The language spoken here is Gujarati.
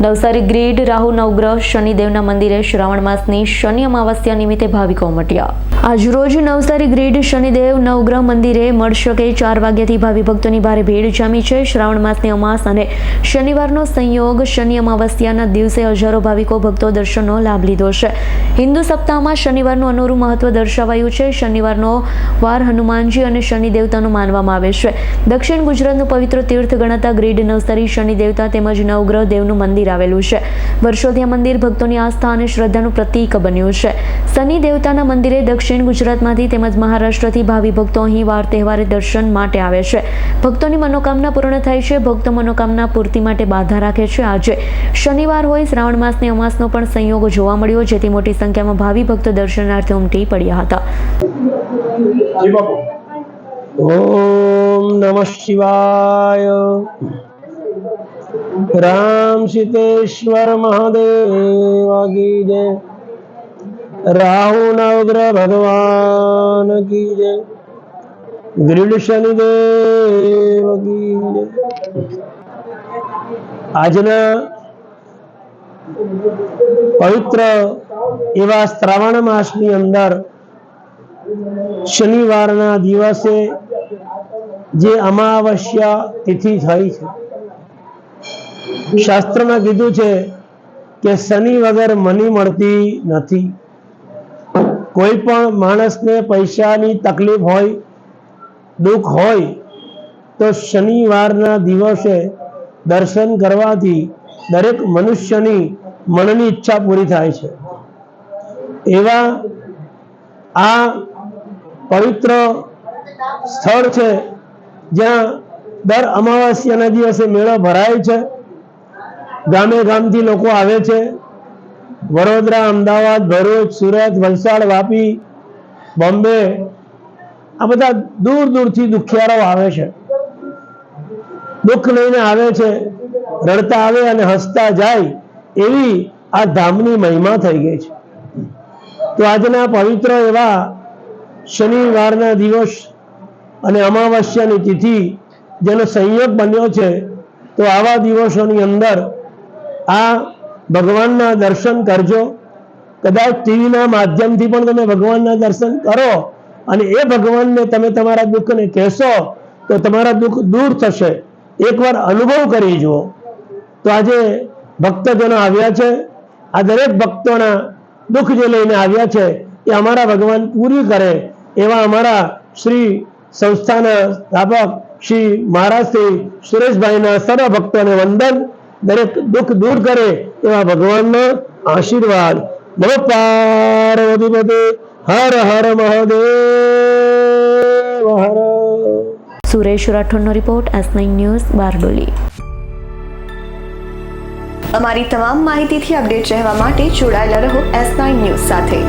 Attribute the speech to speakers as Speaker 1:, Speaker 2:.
Speaker 1: નવસારી ગ્રીડ રાહુ નવગ્રહ શનિદેવના મંદિરે શ્રાવણ માસની શનિ અમાવસ્યા નિમિત્તે ભાવિકો ઉમટ્યા। આજરોજ નવસારી ગ્રીડ શનિદેવ નવગ્રહ મંદિરે મળશકે 4 વાગ્યાથી ભાવિ ભક્તોની ભારે ભીડ જામી છે। શ્રાવણ માસની અમાસ અને શનિવારનો સંયોગ શનિ અમાવસ્યાના દિવસે હજારો ભાવિકો ભક્તો દર્શનનો લાભ લીધો છે। હિન્દુ સપ્તાહમાં શનિવારનું અનોરું મહત્વ દર્શાવાયું છે। શનિવારનો વાર હનુમાનજી અને શનિ દેવતાનો માનવામાં આવે છે। દક્ષિણ ગુજરાતનું પવિત્ર તીર્થ ગણાતા ગ્રીડ નવસારી શનિ દેવતા તેમજ નવગ્રહ દેવનું મંદિર આવેલું છે। વર્ષોથી આ મંદિર ભક્તોની આસ્થા અને શ્રદ્ધાનું પ્રતીક બન્યું છે। શનિ દેવતાના મંદિરે દક્ષિણ ગુજરાતમાંથી તેમજ મહારાષ્ટ્રથી ભાવિ ભક્તો અહીં વાર તહેવારે દર્શન માટે આવે છે। ભક્તોની મનોકામના પૂર્ણ થાય છે। ભક્તો મનોકામના પૂર્તિ માટે બાધા રાખે છે। આજે શનિવાર હોય શ્રાવણ માસની અમાસનો પણ સંયોગ જોવા મળ્યો, જેથી મોટી સંખ્યામાં ભાવિ ભક્તો દર્શનાર્થે ઉમટી પડ્યા હતા।
Speaker 2: ओम नमः शिवाय। राम सीतेश्वर महादेव की जय। राहु नवग्रह भगवान की जय। ग्रीड शनिदेव की जय। આજના પવિત્ર એવા શ્રાવણ માસની અંદર શનિવારના દિવસે જે અમાવસ્યા તિથિ થઈ છે, શાસ્ત્રમાં કીધું છે કે શનિ વગર મની મળતી નથી। કોઈ પણ માણસને પૈસાની તકલીફ હોય, દુઃખ હોય, તો શનિવારના દિવસે દર્શન કરવાથી દરેક મનુષ્યની મનની ઈચ્છા પૂરી થાય છે। એવા આ પવિત્ર સ્થળ છે જ્યાં દર અમાવસ્યાના દિવસે મેળો ભરાય છે। ગામે ગામથી લોકો આવે છે। વડોદરા, અમદાવાદ, ભરૂચ, સુરત, વલસાડ, વાપી, બોમ્બે, આ બધા દૂર દૂરથી દુખિયારો આવે છે। દુઃખ લઈને આવે છે, રડતા આવે અને હસતા જાય, એવી આ ધામની મહિમા થઈ ગઈ છે। તો આજના પવિત્ર એવા શનિવારના દિવસ અને અમાવસ્યાની તિથિ જેનો સંયોગ બન્યો છે, તો આવા દિવસોની અંદર આ ભગવાનના દર્શન કરજો। કદાચ ટીવીના માધ્યમથી પણ તમે ભગવાનના દર્શન કરો અને એ ભગવાનને તમે તમારા દુઃખને કહેશો તો તમારા દુઃખ દૂર થશે। એકવાર અનુભવ કરી જુઓ। તો આજે ભક્તજનો આવ્યા છે। આ દરેક ભક્તોના દુઃખ જે લઈને આવ્યા છે એ અમારા ભગવાન પૂરી કરે એવા અમારા શ્રી સંસ્થાના સ્થાપક શ્રી મહારાજ શ્રી સુરેશભાઈના સર્વ ભક્તોને વંદન। દરેક દુઃખ દૂર કરે એવા ભગવાનના આશીર્વાદ। નમઃ પાર્વતી પતે। હર હર મહાદેવ હર।
Speaker 1: સુરેશ રાઠોડનો રિપોર્ટ, S9 ન્યૂઝ, બારડોલી।
Speaker 3: અમારી તમામ માહિતીથી અપડેટ રહેવા માટે જોડાયેલા રહો S9 ન્યૂઝ સાથે।